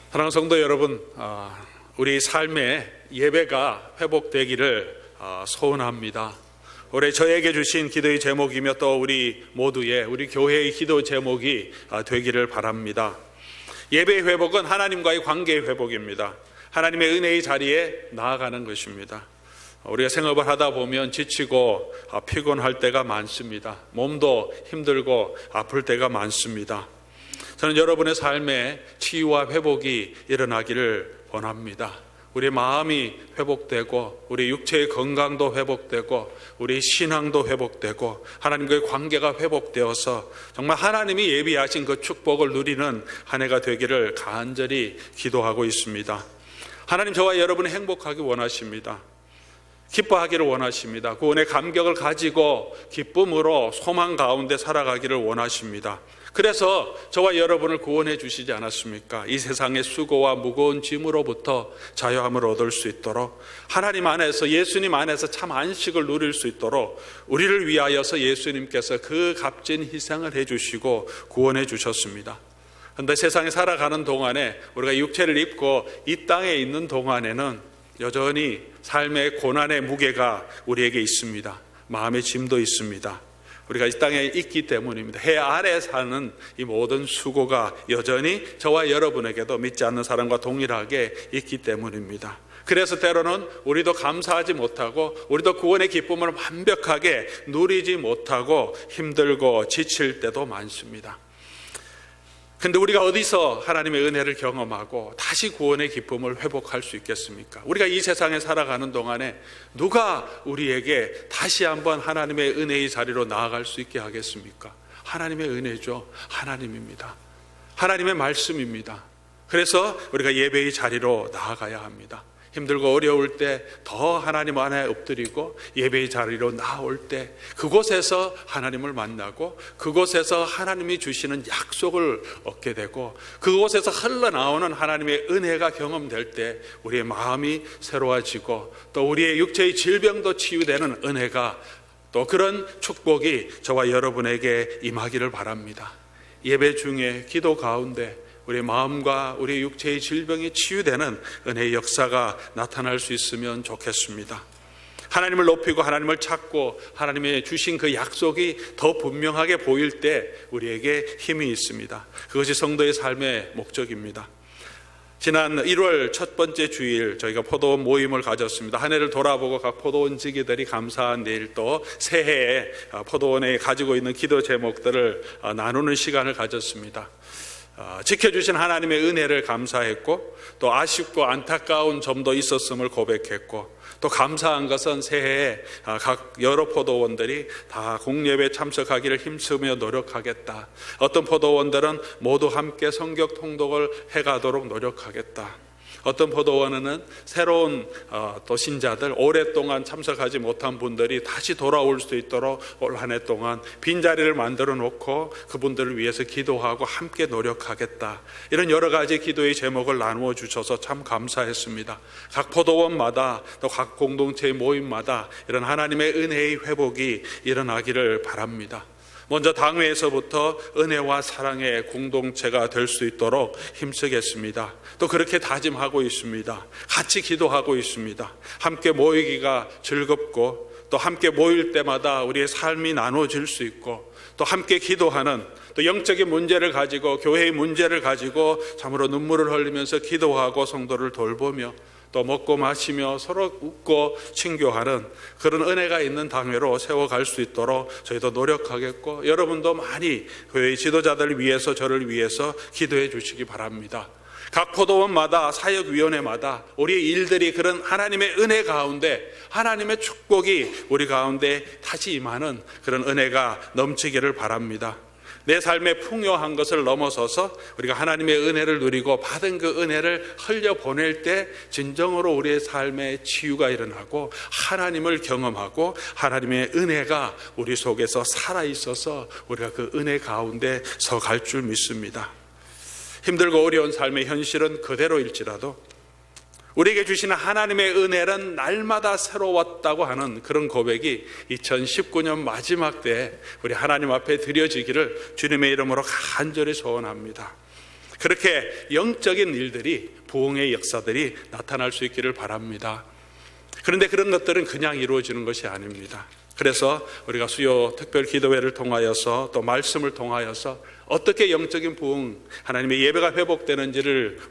사랑하는 성도 여러분, 우리 삶의 예배가 회복되기를 소원합니다. 올해 저에게 주신 기도의 제목이며 또 우리 모두의 우리 교회의 기도 제목이 되기를 바랍니다. 예배의 회복은 하나님과의 관계의 회복입니다. 하나님의 은혜의 자리에 나아가는 것입니다. 우리가 생업을 하다 보면 지치고 피곤할 때가 많습니다. 몸도 힘들고 아플 때가 많습니다. 저는 여러분의 삶에 치유와 회복이 일어나기를 원합니다. 우리 마음이 회복되고 우리 육체의 건강도 회복되고 우리 신앙도 회복되고 하나님과의 관계가 회복되어서 정말 하나님이 예비하신 그 축복을 누리는 한 해가 되기를 간절히 기도하고 있습니다. 하나님, 저와 여러분이 행복하기 원하십니다. 기뻐하기를 원하십니다. 구원의 감격을 가지고 기쁨으로 소망 가운데 살아가기를 원하십니다. 그래서 저와 여러분을 구원해 주시지 않았습니까? 이 세상의 수고와 무거운 짐으로부터 자유함을 얻을 수 있도록, 하나님 안에서, 예수님 안에서 참 안식을 누릴 수 있도록 우리를 위하여서 예수님께서 그 값진 희생을 해 주시고 구원해 주셨습니다. 그런데 세상에 살아가는 동안에, 우리가 육체를 입고 이 땅에 있는 동안에는 여전히 삶의 고난의 무게가 우리에게 있습니다. 마음의 짐도 있습니다. 우리가 이 땅에 있기 때문입니다. 해 아래 사는 이 모든 수고가 여전히 저와 여러분에게도 믿지 않는 사람과 동일하게 있기 때문입니다. 그래서 때로는 우리도 감사하지 못하고 우리도 구원의 기쁨을 완벽하게 누리지 못하고 힘들고 지칠 때도 많습니다. 근데 우리가 어디서 하나님의 은혜를 경험하고 다시 구원의 기쁨을 회복할 수 있겠습니까? 우리가 이 세상에 살아가는 동안에 누가 우리에게 다시 한번 하나님의 은혜의 자리로 나아갈 수 있게 하겠습니까? 하나님의 은혜죠. 하나님입니다. 하나님의 말씀입니다. 그래서 우리가 예배의 자리로 나아가야 합니다. 힘들고 어려울 때 더 하나님 안에 엎드리고 예배의 자리로 나올 때 그곳에서 하나님을 만나고 그곳에서 하나님이 주시는 약속을 얻게 되고 그곳에서 흘러나오는 하나님의 은혜가 경험될 때 우리의 마음이 새로워지고 또 우리의 육체의 질병도 치유되는 은혜가, 또 그런 축복이 저와 여러분에게 임하기를 바랍니다. 예배 중에 기도 가운데 우리 마음과 우리 육체의 질병이 치유되는 은혜의 역사가 나타날 수 있으면 좋겠습니다. 하나님을 높이고 하나님을 찾고 하나님의 주신 그 약속이 더 분명하게 보일 때 우리에게 힘이 있습니다. 그것이 성도의 삶의 목적입니다. 지난 1월 첫 번째 주일 저희가 포도원 모임을 가졌습니다. 한 해를 돌아보고 각 포도원 지기들이 감사한 내일 또 새해에 포도원에 가지고 있는 기도 제목들을 나누는 시간을 가졌습니다. 지켜주신 하나님의 은혜를 감사했고 또 아쉽고 안타까운 점도 있었음을 고백했고 또 감사한 것은 새해에 각 여러 포도원들이 다 공예배에 참석하기를 힘쓰며 노력하겠다. 어떤 포도원들은 모두 함께 성경 통독을 해가도록 노력하겠다. 어떤 포도원은 새로운 또 신자들, 오랫동안 참석하지 못한 분들이 다시 돌아올 수 있도록 올 한 해 동안 빈자리를 만들어 놓고 그분들을 위해서 기도하고 함께 노력하겠다. 이런 여러 가지 기도의 제목을 나누어 주셔서 참 감사했습니다. 각 포도원마다 또 각 공동체의 모임마다 이런 하나님의 은혜의 회복이 일어나기를 바랍니다. 먼저 당회에서부터 은혜와 사랑의 공동체가 될 수 있도록 힘쓰겠습니다. 또 그렇게 다짐하고 있습니다. 같이 기도하고 있습니다. 함께 모이기가 즐겁고 또 함께 모일 때마다 우리의 삶이 나눠질 수 있고 또 함께 기도하는, 또 영적인 문제를 가지고 교회의 문제를 가지고 참으로 눈물을 흘리면서 기도하고 성도를 돌보며 또 먹고 마시며 서로 웃고 친교하는 그런 은혜가 있는 당회로 세워갈 수 있도록 저희도 노력하겠고, 여러분도 많이 교회의 지도자들을 위해서 저를 위해서 기도해 주시기 바랍니다. 각 포도원마다 사역위원회마다 우리의 일들이 그런 하나님의 은혜 가운데 하나님의 축복이 우리 가운데 다시 임하는 그런 은혜가 넘치기를 바랍니다. 내 삶에 풍요한 것을 넘어서서 우리가 하나님의 은혜를 누리고 받은 그 은혜를 흘려보낼 때 진정으로 우리의 삶에 치유가 일어나고 하나님을 경험하고 하나님의 은혜가 우리 속에서 살아있어서 우리가 그 은혜 가운데 서 갈 줄 믿습니다. 힘들고 어려운 삶의 현실은 그대로일지라도 우리에게 주시는 하나님의 은혜는 날마다 새로웠다고 하는 그런 고백이 2019년 마지막 때에 우리 하나님 앞에 드려지기를 주님의 이름으로 간절히 소원합니다. 그렇게 영적인 일들이, 부흥의 역사들이 나타날 수 있기를 바랍니다. 그런데 그런 것들은 그냥 이루어지는 것이 아닙니다. 그래서 우리가 수요 특별 기도회를 통하여서 또 말씀을 통하여서 어떻게 영적인 부흥, 하나님의 예배가 회복되는지를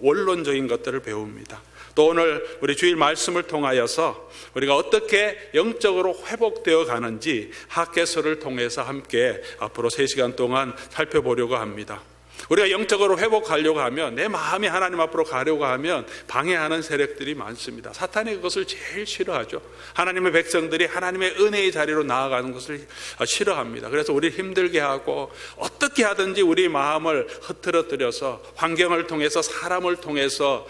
원론적인 것들을 배웁니다. 또 오늘 우리 주일 말씀을 통하여서 우리가 어떻게 영적으로 회복되어 가는지 학개서를 통해서 함께 앞으로 3시간 동안 살펴보려고 합니다. 우리가 영적으로 회복하려고 하면, 내 마음이 하나님 앞으로 가려고 하면 방해하는 세력들이 많습니다. 사탄이 그것을 제일 싫어하죠. 하나님의 백성들이 하나님의 은혜의 자리로 나아가는 것을 싫어합니다. 그래서 우리를 힘들게 하고 어떻게 하든지 우리 마음을 흐트러뜨려서 환경을 통해서, 사람을 통해서,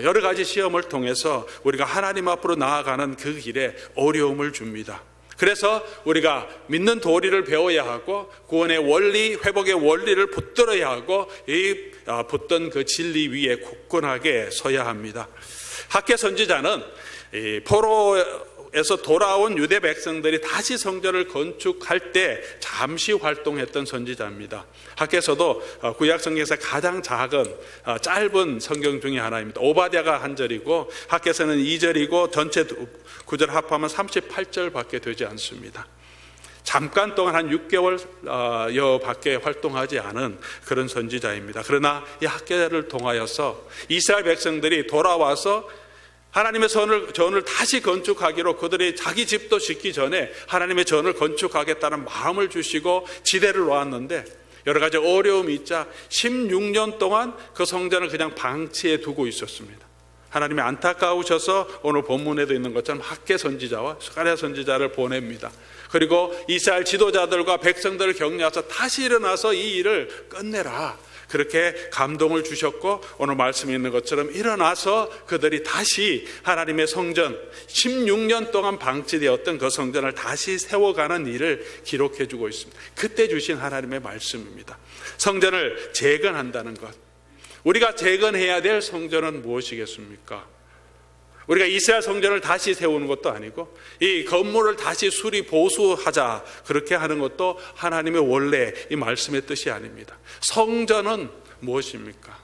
여러 가지 시험을 통해서 우리가 하나님 앞으로 나아가는 그 길에 어려움을 줍니다. 그래서 우리가 믿는 도리를 배워야 하고, 구원의 원리, 회복의 원리를 붙들어야 하고, 이 붙던 그 진리 위에 굳건하게 서야 합니다. 학개 선지자는 포로에서 돌아온 유대 백성들이 다시 성전을 건축할 때 잠시 활동했던 선지자입니다. 학개서도 구약 성경에서 가장 작은 짧은 성경 중에 하나입니다. 오바댜가 한 절이고 학개서는 2절이고 전체 9절 합하면 38절밖에 되지 않습니다. 잠깐 동안 한 6개월 밖에 활동하지 않은 그런 선지자입니다. 그러나 이 학개를 통하여서 이스라엘 백성들이 돌아와서 하나님의 전을 다시 건축하기로, 그들이 자기 집도 짓기 전에 하나님의 전을 건축하겠다는 마음을 주시고 지대를 놓았는데, 여러 가지 어려움이 있자 16년 동안 그 성전을 그냥 방치해 두고 있었습니다. 하나님이 안타까우셔서 오늘 본문에도 있는 것처럼 학개 선지자와 스가랴 선지자를 보냅니다. 그리고 이스라엘 지도자들과 백성들을 격려해서 다시 일어나서 이 일을 끝내라, 그렇게 감동을 주셨고, 오늘 말씀에 있는 것처럼 일어나서 그들이 다시 하나님의 성전, 16년 동안 방치되었던 그 성전을 다시 세워가는 일을 기록해 주고 있습니다. 그때 주신 하나님의 말씀입니다. 성전을 재건한다는 것, 우리가 재건해야 될 성전은 무엇이겠습니까? 우리가 이스라엘 성전을 다시 세우는 것도 아니고 이 건물을 다시 수리 보수하자, 그렇게 하는 것도 하나님의 원래 이 말씀의 뜻이 아닙니다. 성전은 무엇입니까?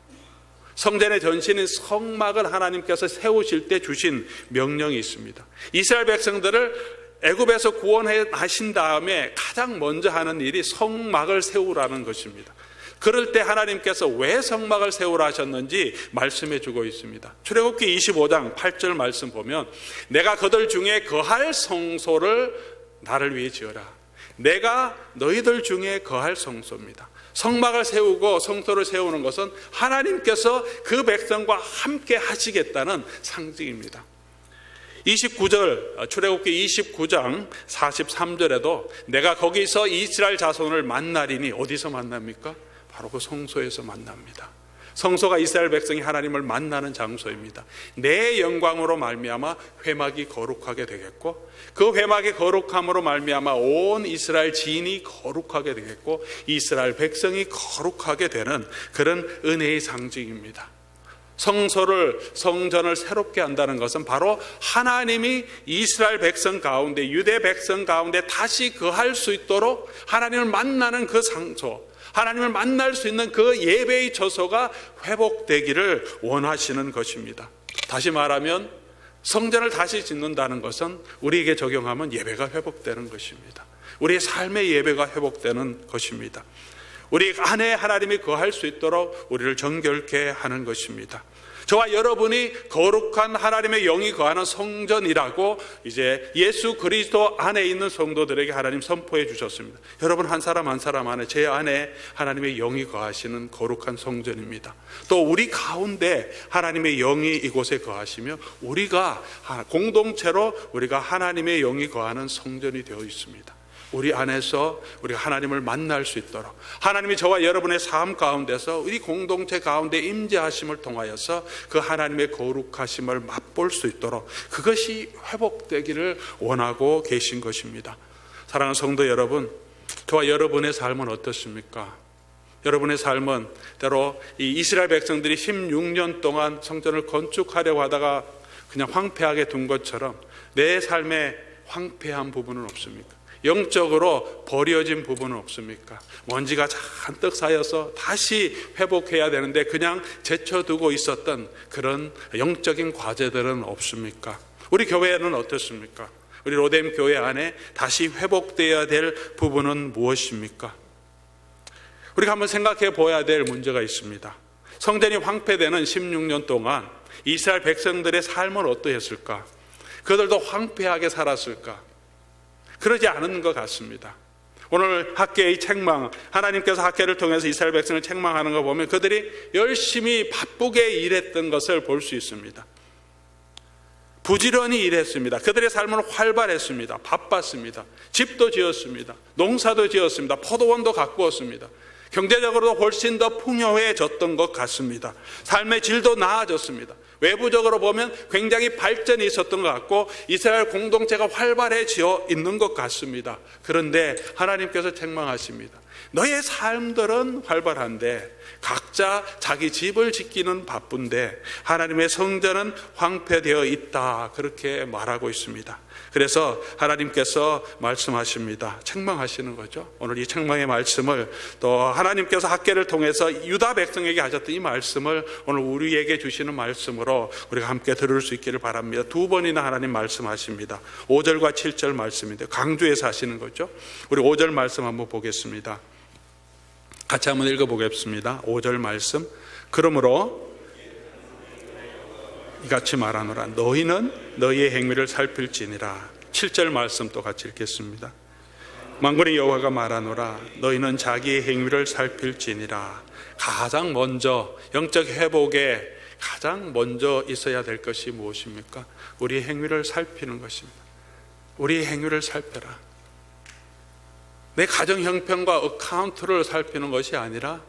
성전의 전신인 성막을 하나님께서 세우실 때 주신 명령이 있습니다. 이스라엘 백성들을 애굽에서 구원하신 다음에 가장 먼저 하는 일이 성막을 세우라는 것입니다. 그럴 때 하나님께서 왜 성막을 세우라 하셨는지 말씀해 주고 있습니다. 출애굽기 25장 8절 말씀 보면, 내가 그들 중에 거할 성소를 나를 위해 지어라. 내가 너희들 중에 거할 성소입니다. 성막을 세우고 성소를 세우는 것은 하나님께서 그 백성과 함께 하시겠다는 상징입니다. 29절, 출애굽기 29장 43절에도 내가 거기서 이스라엘 자손을 만나리니, 어디서 만납니까? 바로 그 성소에서 만납니다. 성소가 이스라엘 백성이 하나님을 만나는 장소입니다. 내 영광으로 말미암아 회막이 거룩하게 되겠고, 그 회막의 거룩함으로 말미암아 온 이스라엘 지인이 거룩하게 되겠고, 이스라엘 백성이 거룩하게 되는 그런 은혜의 상징입니다. 성전을 새롭게 한다는 것은 바로 하나님이 이스라엘 백성 가운데, 유대 백성 가운데 다시 거할 수 있도록 하나님을 만나는 그 장소, 하나님을 만날 수 있는 그 예배의 처소가 회복되기를 원하시는 것입니다. 다시 말하면 성전을 다시 짓는다는 것은 우리에게 적용하면 예배가 회복되는 것입니다. 우리의 삶의 예배가 회복되는 것입니다. 우리 안에 하나님이 거할 수 있도록 우리를 정결케 하는 것입니다. 저와 여러분이 거룩한 하나님의 영이 거하는 성전이라고 이제 예수 그리스도 안에 있는 성도들에게 하나님 선포해 주셨습니다. 여러분 한 사람 한 사람 안에, 제 안에 하나님의 영이 거하시는 거룩한 성전입니다. 또 우리 가운데 하나님의 영이 이곳에 거하시며 우리가 공동체로 우리가 하나님의 영이 거하는 성전이 되어 있습니다. 우리 안에서 우리가 하나님을 만날 수 있도록, 하나님이 저와 여러분의 삶 가운데서 우리 공동체 가운데 임재하심을 통하여서 그 하나님의 거룩하심을 맛볼 수 있도록, 그것이 회복되기를 원하고 계신 것입니다. 사랑하는 성도 여러분, 저와 여러분의 삶은 어떻습니까? 여러분의 삶은 때로 이 이스라엘 백성들이 16년 동안 성전을 건축하려고 하다가 그냥 황폐하게 둔 것처럼 내 삶에 황폐한 부분은 없습니까? 영적으로 버려진 부분은 없습니까? 먼지가 잔뜩 쌓여서 다시 회복해야 되는데 그냥 제쳐두고 있었던 그런 영적인 과제들은 없습니까? 우리 교회는 어떻습니까? 우리 로뎀 교회 안에 다시 회복되어야 될 부분은 무엇입니까? 우리가 한번 생각해 보아야 될 문제가 있습니다. 성전이 황폐되는 16년 동안 이스라엘 백성들의 삶은 어떠했을까? 그들도 황폐하게 살았을까? 그러지 않은 것 같습니다. 오늘 학계의 책망, 하나님께서 학계를 통해서 이스라엘 백성을 책망하는 거 보면 그들이 열심히 바쁘게 일했던 것을 볼 수 있습니다. 부지런히 일했습니다. 그들의 삶은 활발했습니다. 바빴습니다. 집도 지었습니다. 농사도 지었습니다. 포도원도 가꾸었습니다. 경제적으로도 훨씬 더 풍요해졌던 것 같습니다. 삶의 질도 나아졌습니다. 외부적으로 보면 굉장히 발전이 있었던 것 같고 이스라엘 공동체가 활발해져 있는 것 같습니다. 그런데 하나님께서 책망하십니다. 너의 삶들은 활발한데 각자 자기 집을 짓기는 바쁜데 하나님의 성전은 황폐되어 있다, 그렇게 말하고 있습니다. 그래서 하나님께서 말씀하십니다. 책망하시는 거죠. 오늘 이 책망의 말씀을 또 하나님께서 학계를 통해서 유다 백성에게 하셨던 이 말씀을 오늘 우리에게 주시는 말씀으로 우리가 함께 들을 수 있기를 바랍니다. 두 번이나 하나님 말씀하십니다. 5절과 7절 말씀인데 강조해서 하시는 거죠. 우리 5절 말씀 한번 보겠습니다. 같이 한번 읽어보겠습니다. 5절 말씀. 그러므로 이같이 말하노라. 너희는 너희의 행위를 살필지니라. 7절 말씀 또 같이 읽겠습니다. 만군의 여호와가 말하노라. 너희는 자기의 행위를 살필지니라. 가장 먼저 영적 회복에 가장 먼저 있어야 될 것이 무엇입니까? 우리의 행위를 살피는 것입니다. 우리의 행위를 살펴라. 내 가정 형편과 어카운트를 살피는 것이 아니라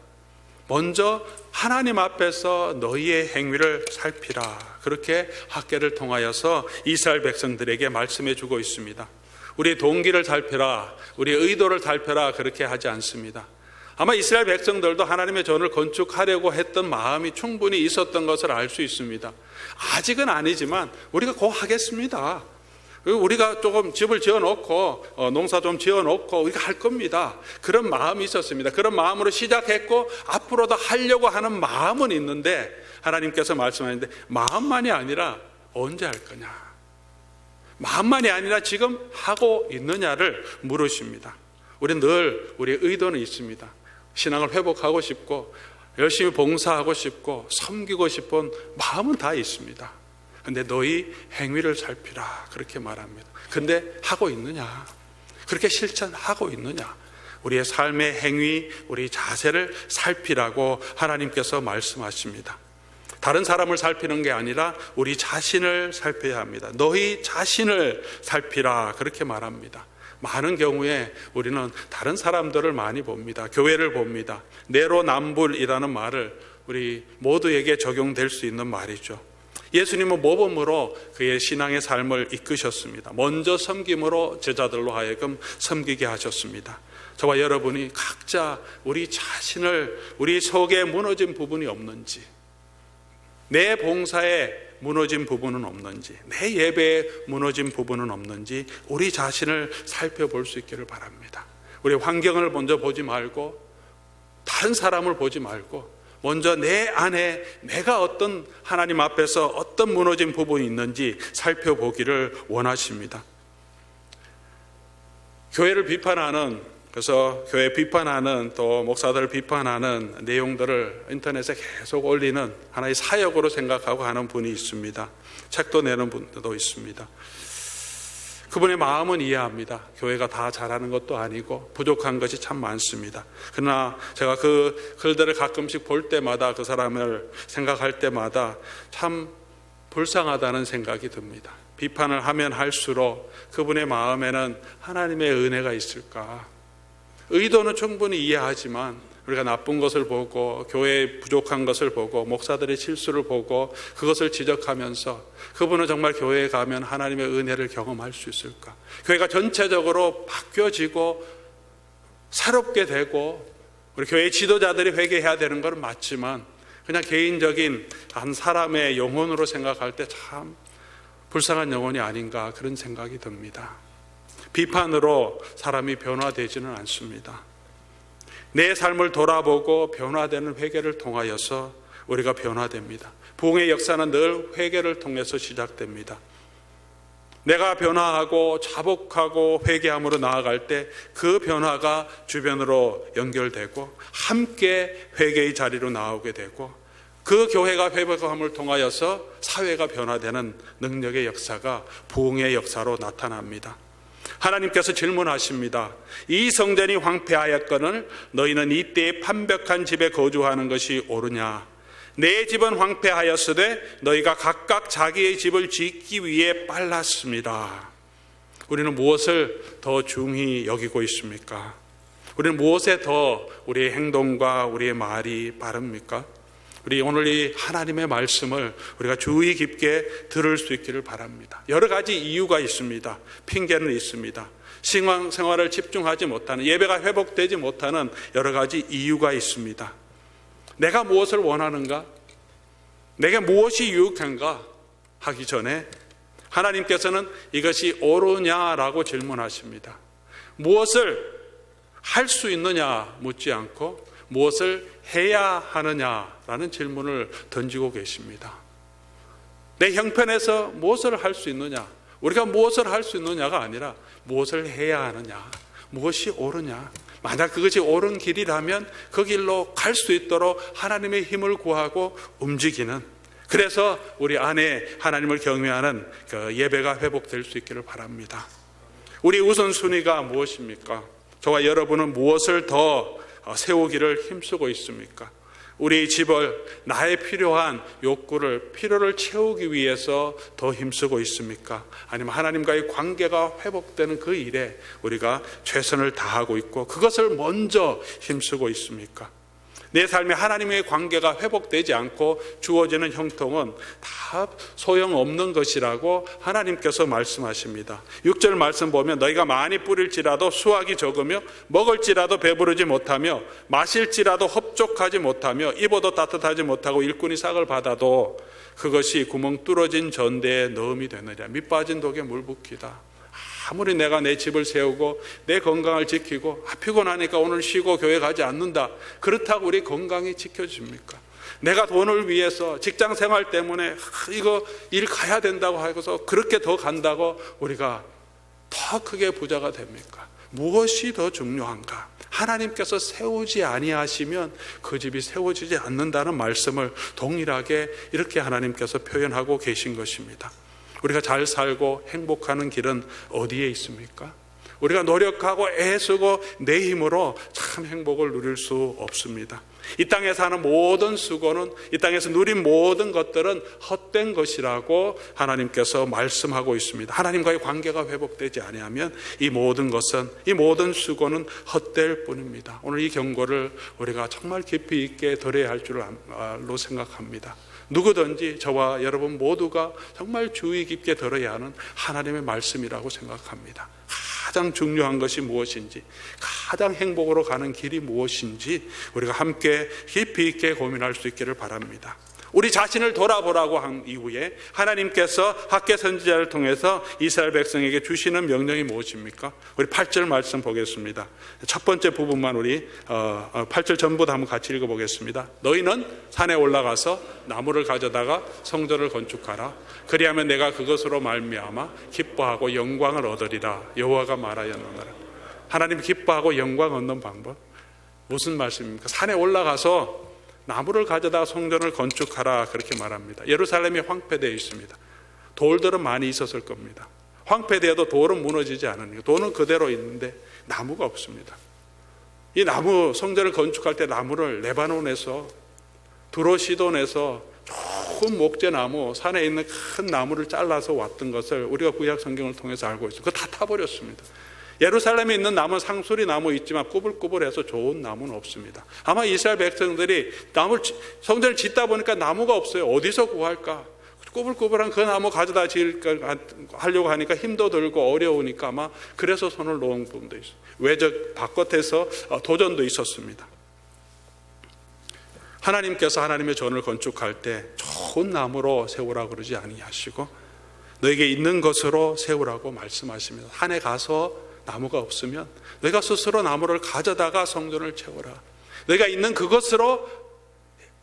먼저 하나님 앞에서 너희의 행위를 살피라. 그렇게 학계를 통하여서 이스라엘 백성들에게 말씀해 주고 있습니다. 우리의 동기를 살펴라, 우리의 의도를 살펴라, 그렇게 하지 않습니다. 아마 이스라엘 백성들도 하나님의 전을 건축하려고 했던 마음이 충분히 있었던 것을 알 수 있습니다. 아직은 아니지만 우리가 곧 하겠습니다. 우리가 조금 집을 지어놓고 농사 좀 지어놓고 우리가 할 겁니다. 그런 마음이 있었습니다. 그런 마음으로 시작했고 앞으로도 하려고 하는 마음은 있는데 하나님께서 말씀하는데 마음만이 아니라 언제 할 거냐, 마음만이 아니라 지금 하고 있느냐를 물으십니다. 우리는 늘 우리의 의도는 있습니다. 신앙을 회복하고 싶고 열심히 봉사하고 싶고 섬기고 싶은 마음은 다 있습니다. 근데 너희 행위를 살피라, 그렇게 말합니다. 근데 하고 있느냐? 그렇게 실천하고 있느냐? 우리의 삶의 행위, 우리 자세를 살피라고 하나님께서 말씀하십니다. 다른 사람을 살피는 게 아니라 우리 자신을 살펴야 합니다. 너희 자신을 살피라, 그렇게 말합니다. 많은 경우에 우리는 다른 사람들을 많이 봅니다. 교회를 봅니다. 내로남불이라는 말을 우리 모두에게 적용될 수 있는 말이죠. 예수님은 모범으로 그의 신앙의 삶을 이끄셨습니다. 먼저 섬김으로 제자들로 하여금 섬기게 하셨습니다. 저와 여러분이 각자 우리 자신을, 우리 속에 무너진 부분이 없는지, 내 봉사에 무너진 부분은 없는지, 내 예배에 무너진 부분은 없는지 우리 자신을 살펴볼 수 있기를 바랍니다. 우리 환경을 먼저 보지 말고 다른 사람을 보지 말고 먼저 내 안에 내가 어떤 하나님 앞에서 어떤 무너진 부분이 있는지 살펴보기를 원하십니다. 교회를 비판하는, 그래서 교회 비판하는 또 목사들을 비판하는 내용들을 인터넷에 계속 올리는 하나의 사역으로 생각하고 하는 분이 있습니다. 책도 내는 분도 있습니다. 그분의 마음은 이해합니다. 교회가 다 잘하는 것도 아니고 부족한 것이 참 많습니다. 그러나 제가 그 글들을 가끔씩 볼 때마다, 그 사람을 생각할 때마다 참 불쌍하다는 생각이 듭니다. 비판을 하면 할수록 그분의 마음에는 하나님의 은혜가 있을까? 의도는 충분히 이해하지만 우리가 나쁜 것을 보고 교회에 부족한 것을 보고 목사들의 실수를 보고 그것을 지적하면서 그분은 정말 교회에 가면 하나님의 은혜를 경험할 수 있을까? 교회가 전체적으로 바뀌어지고 새롭게 되고 우리 교회 지도자들이 회개해야 되는 건 맞지만 그냥 개인적인 한 사람의 영혼으로 생각할 때 참 불쌍한 영혼이 아닌가, 그런 생각이 듭니다. 비판으로 사람이 변화되지는 않습니다. 내 삶을 돌아보고 변화되는 회개를 통하여서 우리가 변화됩니다. 부흥의 역사는 늘 회개를 통해서 시작됩니다. 내가 변화하고 자복하고 회개함으로 나아갈 때 그 변화가 주변으로 연결되고 함께 회개의 자리로 나오게 되고 그 교회가 회복함을 통하여서 사회가 변화되는 능력의 역사가 부흥의 역사로 나타납니다. 하나님께서 질문하십니다. 이 성전이 황폐하였거늘 너희는 이때에 판벽한 집에 거주하는 것이 옳으냐? 내 집은 황폐하였으되 너희가 각각 자기의 집을 짓기 위해 빨랐습니다. 우리는 무엇을 더 중히 여기고 있습니까? 우리는 무엇에 더 우리의 행동과 우리의 말이 빠릅니까? 우리 오늘 이 하나님의 말씀을 우리가 주의 깊게 들을 수 있기를 바랍니다. 여러 가지 이유가 있습니다. 핑계는 있습니다. 신앙생활을 집중하지 못하는, 예배가 회복되지 못하는 여러 가지 이유가 있습니다. 내가 무엇을 원하는가? 내게 무엇이 유익한가? 하기 전에 하나님께서는 이것이 옳으냐라고 질문하십니다. 무엇을 할 수 있느냐 묻지 않고 무엇을 해야 하느냐라는 질문을 던지고 계십니다. 내 형편에서 무엇을 할 수 있느냐, 우리가 무엇을 할 수 있느냐가 아니라 무엇을 해야 하느냐, 무엇이 옳으냐. 만약 그것이 옳은 길이라면 그 길로 갈 수 있도록 하나님의 힘을 구하고 움직이는, 그래서 우리 안에 하나님을 경외하는 그 예배가 회복될 수 있기를 바랍니다. 우리 우선순위가 무엇입니까? 저와 여러분은 무엇을 더 세우기를 힘쓰고 있습니까? 우리 집을 나의 필요한 필요를 채우기 위해서 더 힘쓰고 있습니까? 아니면 하나님과의 관계가 회복되는 그 일에 우리가 최선을 다하고 있고 그것을 먼저 힘쓰고 있습니까? 내 삶에 하나님의 관계가 회복되지 않고 주어지는 형통은 다 소용없는 것이라고 하나님께서 말씀하십니다. 6절 말씀 보면 너희가 많이 뿌릴지라도 수확이 적으며 먹을지라도 배부르지 못하며 마실지라도 흡족하지 못하며 입어도 따뜻하지 못하고 일꾼이 싹을 받아도 그것이 구멍 뚫어진 전대에 넣음이 되느냐. 밑 빠진 독에 물 붓기다. 아무리 내가 내 집을 세우고 내 건강을 지키고 피곤하니까 오늘 쉬고 교회 가지 않는다, 그렇다고 우리 건강이 지켜집니까? 내가 돈을 위해서 직장 생활 때문에 이거 일 가야 된다고 하고서 그렇게 더 간다고 우리가 더 크게 부자가 됩니까? 무엇이 더 중요한가? 하나님께서 세우지 아니하시면 그 집이 세워지지 않는다는 말씀을 동일하게 이렇게 하나님께서 표현하고 계신 것입니다. 우리가 잘 살고 행복하는 길은 어디에 있습니까? 우리가 노력하고 애쓰고 내 힘으로 참 행복을 누릴 수 없습니다. 이 땅에서 하는 모든 수고는, 이 땅에서 누린 모든 것들은 헛된 것이라고 하나님께서 말씀하고 있습니다. 하나님과의 관계가 회복되지 아니하면 이 모든 것은, 이 모든 수고는 헛될 뿐입니다. 오늘 이 경고를 우리가 정말 깊이 있게 들어야 할 줄로 생각합니다. 누구든지 저와 여러분 모두가 정말 주의 깊게 들어야 하는 하나님의 말씀이라고 생각합니다. 가장 중요한 것이 무엇인지, 가장 행복으로 가는 길이 무엇인지 우리가 함께 깊이 있게 고민할 수 있기를 바랍니다. 우리 자신을 돌아보라고 한 이후에 하나님께서 학개 선지자를 통해서 이스라엘 백성에게 주시는 명령이 무엇입니까? 우리 8절 말씀 보겠습니다. 첫 번째 부분만 우리 8절 전부 다 한번 같이 읽어보겠습니다. 너희는 산에 올라가서 나무를 가져다가 성전을 건축하라. 그리하면 내가 그것으로 말미암아 기뻐하고 영광을 얻으리라. 여호와가 말하였느니라. 하나님 기뻐하고 영광 얻는 방법 무슨 말씀입니까? 산에 올라가서 나무를 가져다 성전을 건축하라, 그렇게 말합니다. 예루살렘이 황폐되어 있습니다. 돌들은 많이 있었을 겁니다. 황폐되어도 돌은 무너지지 않으니까 돌은 그대로 있는데 나무가 없습니다. 이 나무, 성전을 건축할 때 나무를 레바논에서, 두로시돈에서 좋은 목재나무, 산에 있는 큰 나무를 잘라서 왔던 것을 우리가 구약 성경을 통해서 알고 있어요. 그거 다 타버렸습니다. 예루살렘에 있는 나무는 상수리 나무 있지만 꾸불꾸불해서 좋은 나무는 없습니다. 아마 이스라엘 백성들이 성전을 짓다 보니까 나무가 없어요. 어디서 구할까? 꾸불꾸불한 그 나무 가져다 하려고 하니까 힘도 들고 어려우니까 아마 그래서 손을 놓은 부분도 있어요. 외적 바깥에서 도전도 있었습니다. 하나님께서 하나님의 전을 건축할 때 좋은 나무로 세우라 그러지 아니하시고 너에게 있는 것으로 세우라고 말씀하십니다. 산에 가서 나무가 없으면 너희가 스스로 나무를 가져다가 성전을 채워라. 너희가 있는 그것으로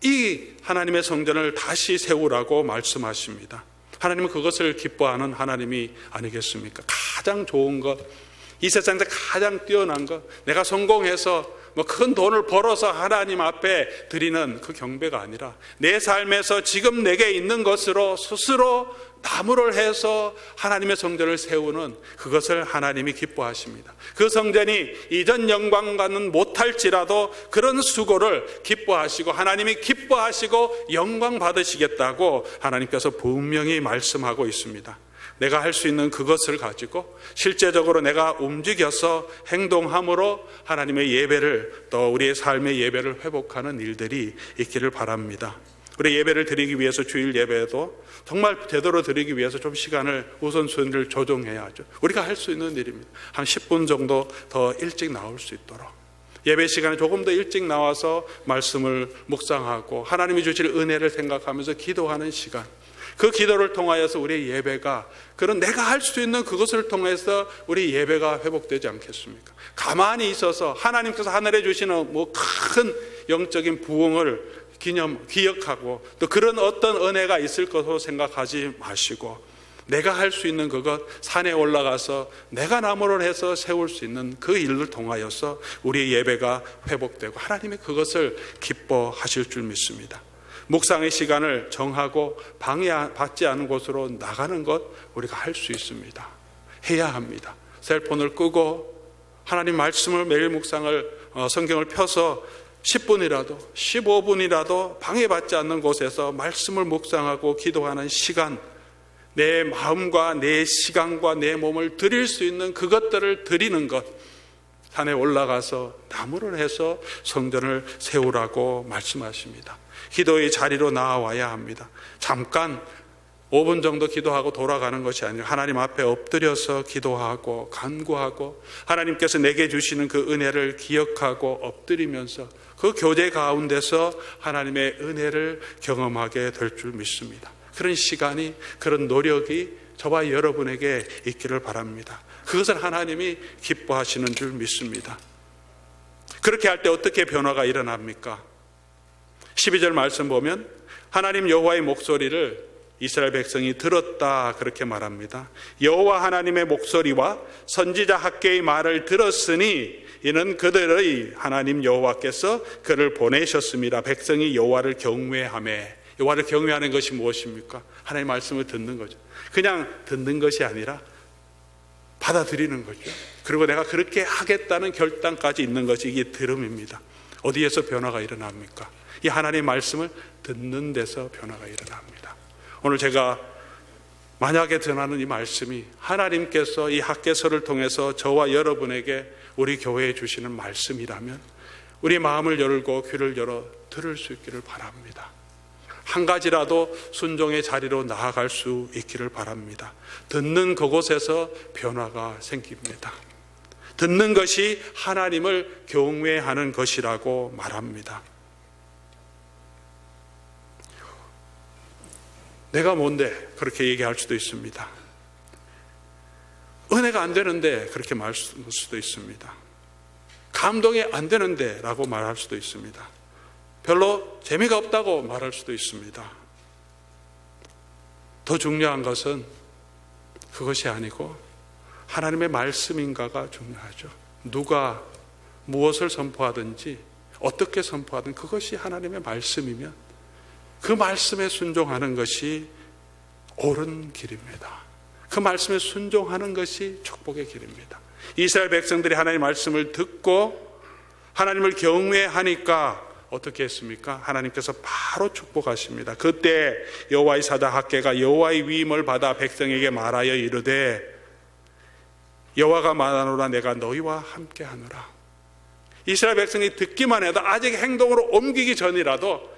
이 하나님의 성전을 다시 세우라고 말씀하십니다. 하나님은 그것을 기뻐하는 하나님이 아니겠습니까? 가장 좋은 것, 이 세상에서 가장 뛰어난 것, 내가 성공해서 큰 돈을 벌어서 하나님 앞에 드리는 그 경배가 아니라 내 삶에서 지금 내게 있는 것으로 스스로 나무를 해서 하나님의 성전을 세우는 그것을 하나님이 기뻐하십니다. 그 성전이 이전 영광과는 못할지라도 그런 수고를 기뻐하시고 하나님이 기뻐하시고 영광 받으시겠다고 하나님께서 분명히 말씀하고 있습니다. 내가 할 수 있는 그것을 가지고 실제적으로 내가 움직여서 행동함으로 하나님의 예배를, 또 우리의 삶의 예배를 회복하는 일들이 있기를 바랍니다. 우리 예배를 드리기 위해서 주일 예배도 정말 제대로 드리기 위해서 좀 시간을, 우선순위를 조정해야 하죠. 우리가 할 수 있는 일입니다. 한 10분 정도 더 일찍 나올 수 있도록, 예배 시간에 조금 더 일찍 나와서 말씀을 묵상하고 하나님이 주실 은혜를 생각하면서 기도하는 시간, 그 기도를 통하여서 우리의 예배가, 그런 내가 할 수 있는 그것을 통해서 우리 예배가 회복되지 않겠습니까? 가만히 있어서 하나님께서 하늘에 주시는 큰 영적인 부흥을 기억하고 또 그런 어떤 은혜가 있을 것으로 생각하지 마시고, 내가 할 수 있는 그것, 산에 올라가서 내가 나무를 해서 세울 수 있는 그 일을 통하여서 우리의 예배가 회복되고 하나님이 그것을 기뻐하실 줄 믿습니다. 묵상의 시간을 정하고 방해받지 않은 곳으로 나가는 것 우리가 할 수 있습니다. 해야 합니다. 셀폰을 끄고 하나님 말씀을 매일 묵상을, 성경을 펴서 10분이라도 15분이라도 방해받지 않는 곳에서 말씀을 묵상하고 기도하는 시간, 내 마음과 내 시간과 내 몸을 드릴 수 있는 그것들을 드리는 것, 산에 올라가서 나무를 해서 성전을 세우라고 말씀하십니다. 기도의 자리로 나와야 합니다. 잠깐 5분 정도 기도하고 돌아가는 것이 아니라 하나님 앞에 엎드려서 기도하고 간구하고 하나님께서 내게 주시는 그 은혜를 기억하고 엎드리면서 그 교제 가운데서 하나님의 은혜를 경험하게 될 줄 믿습니다. 그런 시간이, 그런 노력이 저와 여러분에게 있기를 바랍니다. 그것을 하나님이 기뻐하시는 줄 믿습니다. 그렇게 할 때 어떻게 변화가 일어납니까? 12절 말씀 보면 하나님 여호와의 목소리를 이스라엘 백성이 들었다, 그렇게 말합니다. 여호와 하나님의 목소리와 선지자 학개의 말을 들었으니 이는 그들의 하나님 여호와께서 그를 보내셨습니다. 백성이 여호와를 경외하매. 여호와를 경외하는 것이 무엇입니까? 하나님의 말씀을 듣는 거죠. 그냥 듣는 것이 아니라 받아들이는 거죠. 그리고 내가 그렇게 하겠다는 결단까지 있는 것이, 이게 들음입니다. 어디에서 변화가 일어납니까? 이 하나님의 말씀을 듣는 데서 변화가 일어납니다. 오늘 제가 만약에 전하는 이 말씀이 하나님께서 이 학개서를 통해서 저와 여러분에게 우리 교회에 주시는 말씀이라면 우리 마음을 열고 귀를 열어 들을 수 있기를 바랍니다. 한 가지라도 순종의 자리로 나아갈 수 있기를 바랍니다. 듣는 그곳에서 변화가 생깁니다. 듣는 것이 하나님을 경외하는 것이라고 말합니다. 내가 뭔데 그렇게 얘기할 수도 있습니다. 은혜가 안 되는데 그렇게 말할 수도 있습니다. 감동이 안 되는데 라고 말할 수도 있습니다. 별로 재미가 없다고 말할 수도 있습니다. 더 중요한 것은 그것이 아니고 하나님의 말씀인가가 중요하죠. 누가 무엇을 선포하든지 어떻게 선포하든 그것이 하나님의 말씀이면 그 말씀에 순종하는 것이 옳은 길입니다. 그 말씀에 순종하는 것이 축복의 길입니다. 이스라엘 백성들이 하나님의 말씀을 듣고 하나님을 경외하니까 어떻게 했습니까? 하나님께서 바로 축복하십니다. 그때 여호와의 사자 학개가 여호와의 위임을 받아 백성에게 말하여 이르되 여호와가 말하노라 내가 너희와 함께하노라. 이스라엘 백성이 듣기만 해도, 아직 행동으로 옮기기 전이라도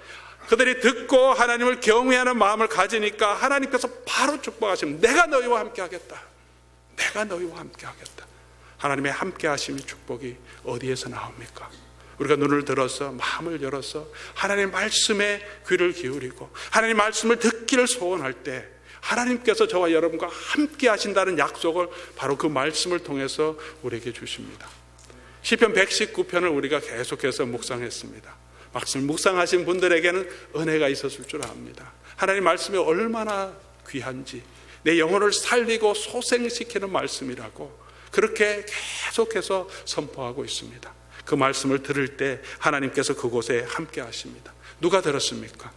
그들이 듣고 하나님을 경외하는 마음을 가지니까 하나님께서 바로 축복하십니다. 내가 너희와 함께하겠다. 내가 너희와 함께하겠다. 하나님의 함께하심의 축복이 어디에서 나옵니까? 우리가 눈을 들어서 마음을 열어서 하나님의 말씀에 귀를 기울이고 하나님의 말씀을 듣기를 소원할 때 하나님께서 저와 여러분과 함께 하신다는 약속을 바로 그 말씀을 통해서 우리에게 주십니다. 시편 119편을 우리가 계속해서 묵상했습니다. 말씀을 묵상하신 분들에게는 은혜가 있었을 줄 압니다. 하나님 말씀이 얼마나 귀한지, 내 영혼을 살리고 소생시키는 말씀이라고 그렇게 계속해서 선포하고 있습니다. 그 말씀을 들을 때 하나님께서 그곳에 함께 하십니다. 누가 들었습니까?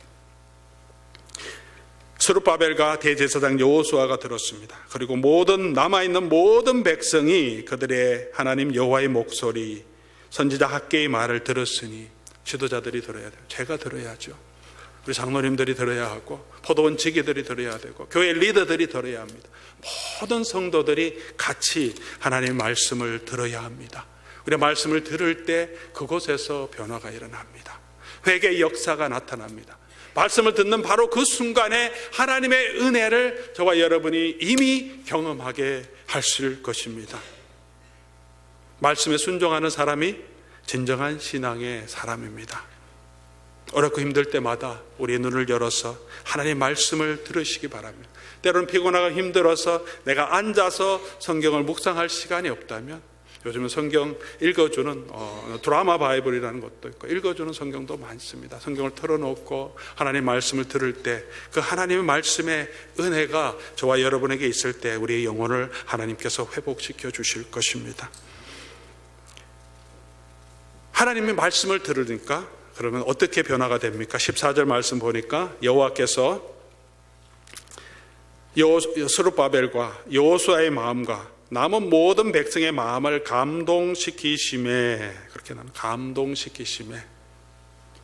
스룹바벨과 대제사장 여호수아가 들었습니다. 그리고 남아있는 모든 백성이 그들의 하나님 여호와의 목소리, 선지자 학개의 말을 들었으니 지도자들이 들어야 돼요. 제가 들어야죠. 우리 장로님들이 들어야 하고 포도원 지기들이 들어야 되고 교회 리더들이 들어야 합니다. 모든 성도들이 같이 하나님의 말씀을 들어야 합니다. 우리가 말씀을 들을 때 그곳에서 변화가 일어납니다. 회개의 역사가 나타납니다. 말씀을 듣는 바로 그 순간에 하나님의 은혜를 저와 여러분이 이미 경험하게 하실 것입니다. 말씀에 순종하는 사람이 진정한 신앙의 사람입니다. 어렵고 힘들 때마다 우리의 눈을 열어서 하나님의 말씀을 들으시기 바랍니다. 때로는 피곤하고 힘들어서 내가 앉아서 성경을 묵상할 시간이 없다면 요즘은 성경 읽어주는 드라마 바이블이라는 것도 있고 읽어주는 성경도 많습니다. 성경을 털어놓고 하나님의 말씀을 들을 때 그 하나님의 말씀의 은혜가 저와 여러분에게 있을 때 우리의 영혼을 하나님께서 회복시켜 주실 것입니다. 하나님의 말씀을 들으니까 그러면 어떻게 변화가 됩니까? 14절 말씀 보니까 여호와께서 스룹바벨과 여호수아의 마음과 남은 모든 백성의 마음을 감동시키심에, 그렇게 나는 감동시키심에,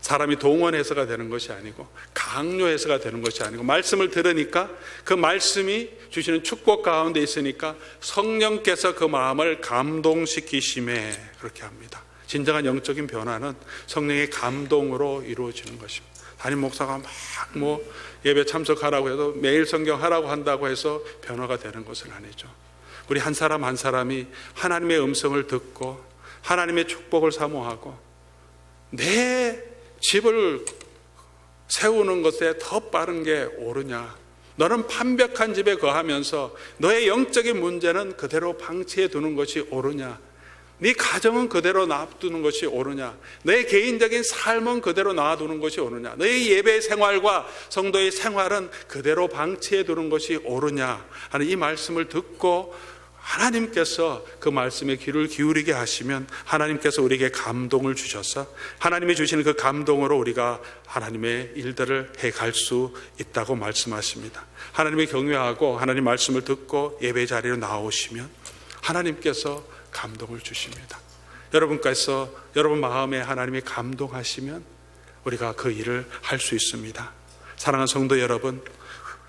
사람이 동원해서가 되는 것이 아니고 강요해서가 되는 것이 아니고 말씀을 들으니까 그 말씀이 주시는 축복 가운데 있으니까 성령께서 그 마음을 감동시키심에, 그렇게 합니다. 진정한 영적인 변화는 성령의 감동으로 이루어지는 것입니다. 담임 목사가 막 예배 참석하라고 해도 매일 성경 하라고 한다고 해서 변화가 되는 것은 아니죠. 우리 한 사람 한 사람이 하나님의 음성을 듣고 하나님의 축복을 사모하고 내 집을 세우는 것에 더 빠른 게 옳으냐, 너는 판벽한 집에 거하면서 너의 영적인 문제는 그대로 방치해 두는 것이 옳으냐, 네 가정은 그대로 놔두는 것이 옳으냐, 너의 개인적인 삶은 그대로 놔두는 것이 옳으냐, 너의 예배 생활과 성도의 생활은 그대로 방치해 두는 것이 옳으냐 하는 이 말씀을 듣고 하나님께서 그 말씀에 귀를 기울이게 하시면 하나님께서 우리에게 감동을 주셔서 하나님이 주시는 그 감동으로 우리가 하나님의 일들을 해갈 수 있다고 말씀하십니다. 하나님을 경외하고 하나님 말씀을 듣고 예배 자리로 나오시면 하나님께서 감동을 주십니다. 여러분께서 여러분 마음에 하나님이 감동하시면 우리가 그 일을 할 수 있습니다. 사랑하는 성도 여러분,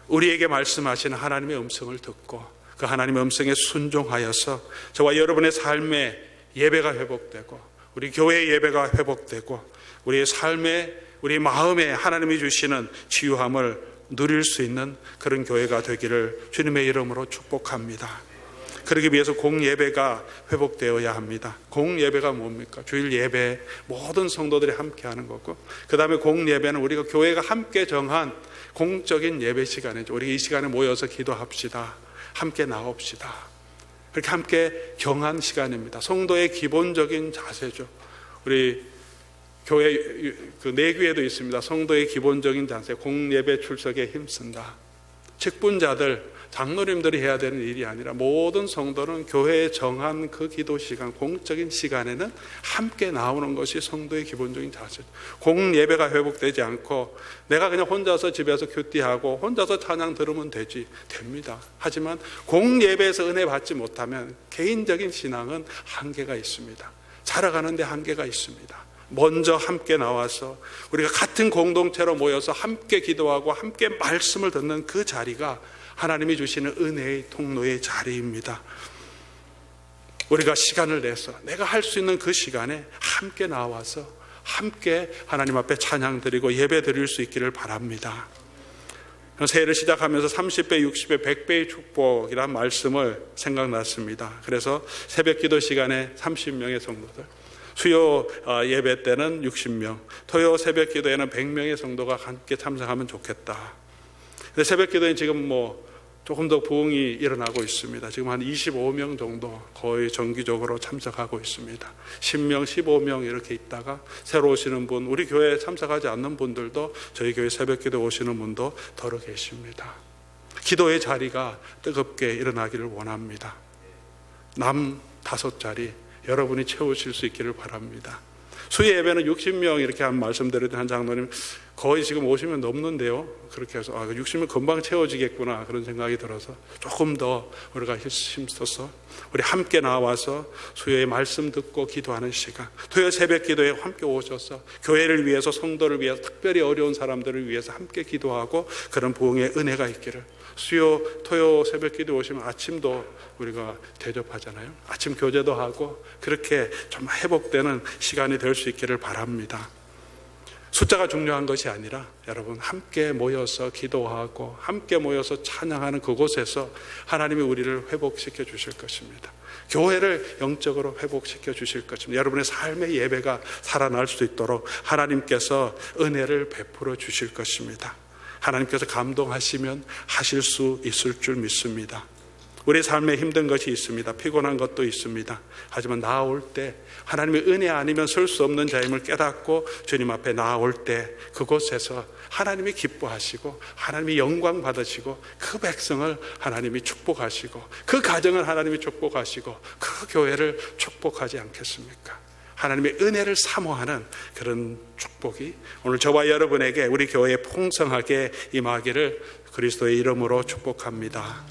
우리에게 말씀하시는 하나님의 음성을 듣고 그 하나님의 음성에 순종하여서 저와 여러분의 삶에 예배가 회복되고 우리 교회의 예배가 회복되고 우리의 삶에 우리 마음에 하나님이 주시는 치유함을 누릴 수 있는 그런 교회가 되기를 주님의 이름으로 축복합니다. 그러기 위해서 공예배가 회복되어야 합니다. 공예배가 뭡니까? 주일 예배 모든 성도들이 함께 하는 거고, 그 다음에 공예배는 우리가 교회가 함께 정한 공적인 예배 시간이죠. 우리 이 시간에 모여서 기도합시다, 함께 나옵시다, 그렇게 함께 정한 시간입니다. 성도의 기본적인 자세죠. 우리 교회 그 내규에도 있습니다. 성도의 기본적인 자세, 공예배 출석에 힘쓴다. 직분자들, 장로님들이 해야 되는 일이 아니라 모든 성도는 교회에 정한 그 기도 시간, 공적인 시간에는 함께 나오는 것이 성도의 기본적인 자세죠. 공예배가 회복되지 않고 내가 그냥 혼자서 집에서 큐티하고 혼자서 찬양 들으면 됩니다. 하지만 공예배에서 은혜 받지 못하면 개인적인 신앙은 한계가 있습니다. 자라가는데 한계가 있습니다. 먼저 함께 나와서 우리가 같은 공동체로 모여서 함께 기도하고 함께 말씀을 듣는 그 자리가 하나님이 주시는 은혜의 통로의 자리입니다. 우리가 시간을 내서 내가 할 수 있는 그 시간에 함께 나와서 함께 하나님 앞에 찬양 드리고 예배 드릴 수 있기를 바랍니다. 새해를 시작하면서 30배, 60배, 100배의 축복이란 말씀을 생각났습니다. 그래서 새벽 기도 시간에 30명의 성도들, 수요 예배 때는 60명, 토요 새벽 기도에는 100명의 성도가 함께 참석하면 좋겠다. 근데 새벽 기도에 지금 조금 더 부흥이 일어나고 있습니다. 지금 한 25명 정도 거의 정기적으로 참석하고 있습니다. 10명, 15명 이렇게 있다가 새로 오시는 분, 우리 교회에 참석하지 않는 분들도 저희 교회 새벽 기도 오시는 분도 더러 계십니다. 기도의 자리가 뜨겁게 일어나기를 원합니다. 남 5자리 여러분이 채우실 수 있기를 바랍니다. 수요 예배는 60명 이렇게 한 말씀드렸던 한 장로님 거의 지금 오시면 넘는데요. 그렇게 해서 60명 금방 채워지겠구나 그런 생각이 들어서 조금 더 우리가 힘써서 우리 함께 나와서 수요의 말씀 듣고 기도하는 시간, 토요 새벽 기도에 함께 오셔서 교회를 위해서, 성도를 위해서, 특별히 어려운 사람들을 위해서 함께 기도하고 그런 부흥의 은혜가 있기를. 수요 토요 새벽 기도 오시면 아침도 우리가 대접하잖아요. 아침 교제도 하고 그렇게 좀 회복되는 시간이 될 수 있기를 바랍니다. 숫자가 중요한 것이 아니라 여러분 함께 모여서 기도하고 함께 모여서 찬양하는 그곳에서 하나님이 우리를 회복시켜 주실 것입니다. 교회를 영적으로 회복시켜 주실 것입니다. 여러분의 삶의 예배가 살아날 수 있도록 하나님께서 은혜를 베풀어 주실 것입니다. 하나님께서 감동하시면 하실 수 있을 줄 믿습니다. 우리 삶에 힘든 것이 있습니다. 피곤한 것도 있습니다. 하지만 나아올 때 하나님의 은혜 아니면 설 수 없는 자임을 깨닫고 주님 앞에 나아올 때 그곳에서 하나님이 기뻐하시고 하나님이 영광 받으시고 그 백성을 하나님이 축복하시고 그 가정을 하나님이 축복하시고 그 교회를 축복하지 않겠습니까? 하나님의 은혜를 사모하는 그런 축복이 오늘 저와 여러분에게 우리 교회에 풍성하게 임하기를 그리스도의 이름으로 축복합니다.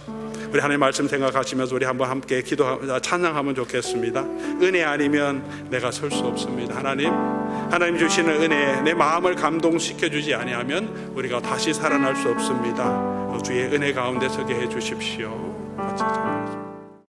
우리 하나님 말씀 생각하시면서 우리 한번 함께 찬양하면 좋겠습니다. 은혜 아니면 내가 설 수 없습니다. 하나님 주시는 은혜, 내 마음을 감동시켜 주지 아니하면 우리가 다시 살아날 수 없습니다. 주의 은혜 가운데 서게 해 주십시오. 같이